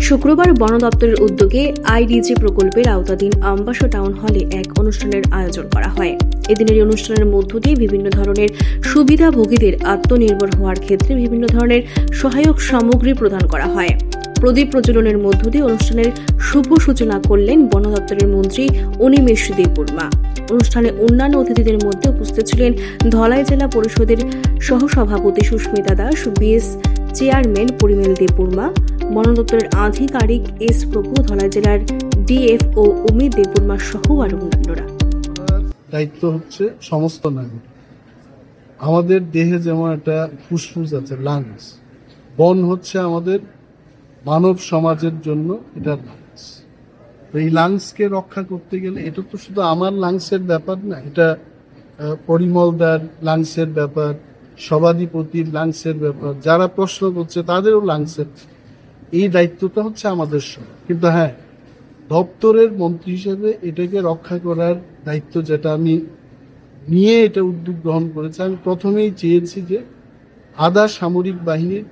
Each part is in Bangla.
শুক্রবার বন দপ্তরের উদ্যোগে আইডিজি প্রকল্পের আওতাধীন আমবাসা টাউন হলে এক অনুষ্ঠানের আয়োজন করা হয়। এদিনের অনুষ্ঠানের মধ্য দিয়ে বিভিন্ন ধরনের সুবিধাভোগীদের আত্মনির্ভর হওয়ার ক্ষেত্রে বিভিন্ন ধরনের সহায়ক সামগ্রী প্রদান করা হয়। প্রদীপ প্রজ্বলনের মধ্য দিয়ে অনুষ্ঠানের শুভ সূচনা করলেন বন দপ্তরের মন্ত্রী অনিমেষ দেববর্মা। অনুষ্ঠানে অন্যান্য অতিথিদের মধ্যে উপস্থিত ছিলেন ধলাই জেলা পরিষদের সহসভাপতি সুস্মিতা দাস, বিএস চেয়ারম্যান পরিমল দেববর্মা, বন দপ্তরের আধিকারিক এস প্রভু, ধলাই জেলার ডিএফও অমিত দেববর্মা সহ আরো অন্যান্যরা। দায়িত্ব হচ্ছে সমস্ত নাগরিক। আমাদের দেহে যেমন একটা ফুসফুস আছে, লাংস, বন হচ্ছে আমাদের মানব সমাজের জন্য এটা লাংস। এই লাংসকে রক্ষা করতে গেলে এটা তো শুধু আমার লাংসের ব্যাপার না, এটা পরিমলদার লাংসের ব্যাপার, সভাধিপতির লাংসের ব্যাপার, যারা প্রশ্ন করছে তাদেরও লাংসের। এই দায়িত্বটা হচ্ছে আমাদের সবার। কিন্তু হ্যাঁ, দপ্তরের মন্ত্রী হিসেবে এটাকে রক্ষা করার দায়িত্ব যেটা আমি নিয়ে এটা উদ্যোগ গ্রহণ করেছি, আমি প্রথমেই চেয়েছি যে আধা সামরিক বাহিনীর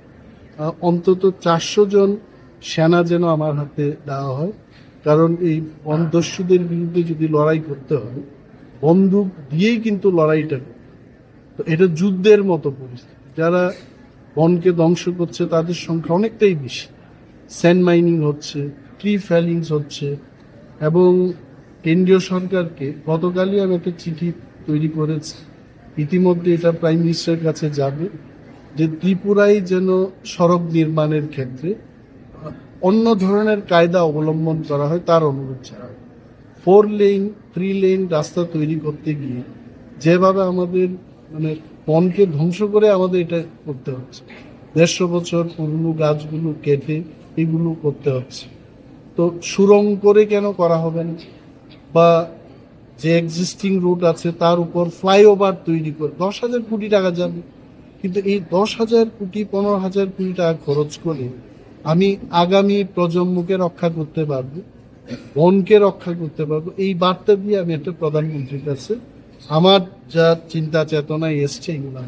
অন্তত 400 জন সেনা যেন আমার হাতে দেওয়া হয়। কারণ এই বনদস্যুদের বিরুদ্ধে যদি লড়াই করতে হয়, বন্দুক দিয়েই কিন্তু লড়াইটা করতে হয়। তো এটা যুদ্ধের মতো পরিস্থিতি। যারা বনকে ধ্বংস করছে তাদের সংখ্যা অনেকটাই বেশি। স্যান্ড মাইনিং হচ্ছে, ট্রি ফেলিংস হচ্ছে, এবং কেন্দ্রীয় সরকারকে গতকালই আমি একটা চিঠি তৈরি করেছি, ইতিমধ্যে এটা প্রাইম মিনিস্টারের কাছে যাবে, যে ত্রিপুরায় যেন সড়ক নির্মাণের ক্ষেত্রে অন্য ধরনের কায়দা অবলম্বন করা হয়, তার অনুরোধ ছাড়া 4 লেন 3 লেন রাস্তা তৈরি করতে গিয়ে যেভাবে আমাদের বনকে ধ্বংস করে আমাদের এটা করতে হচ্ছে, 150 বছর পুরনো গাছগুলো কেটে এগুলো করতে হচ্ছে। তো সুরঙ্গ করে কেন করা হবে না, বা যে এক্সিস্টিং রুট আছে তার উপর ফ্লাইওভার তৈরি করে 10,000 কোটি টাকা যাবে। কিন্তু এই 10,000 কোটি 15,000 কোটি টাকা খরচ করে আমি আগামী প্রজন্মকে রক্ষা করতে পারবো, বনকে রক্ষা করতে পারবো, এই বার্তা দিয়ে আমি একটা প্রধানমন্ত্রীর কাছে আমার যা চিন্তা চেতনায় এসছে এগুলো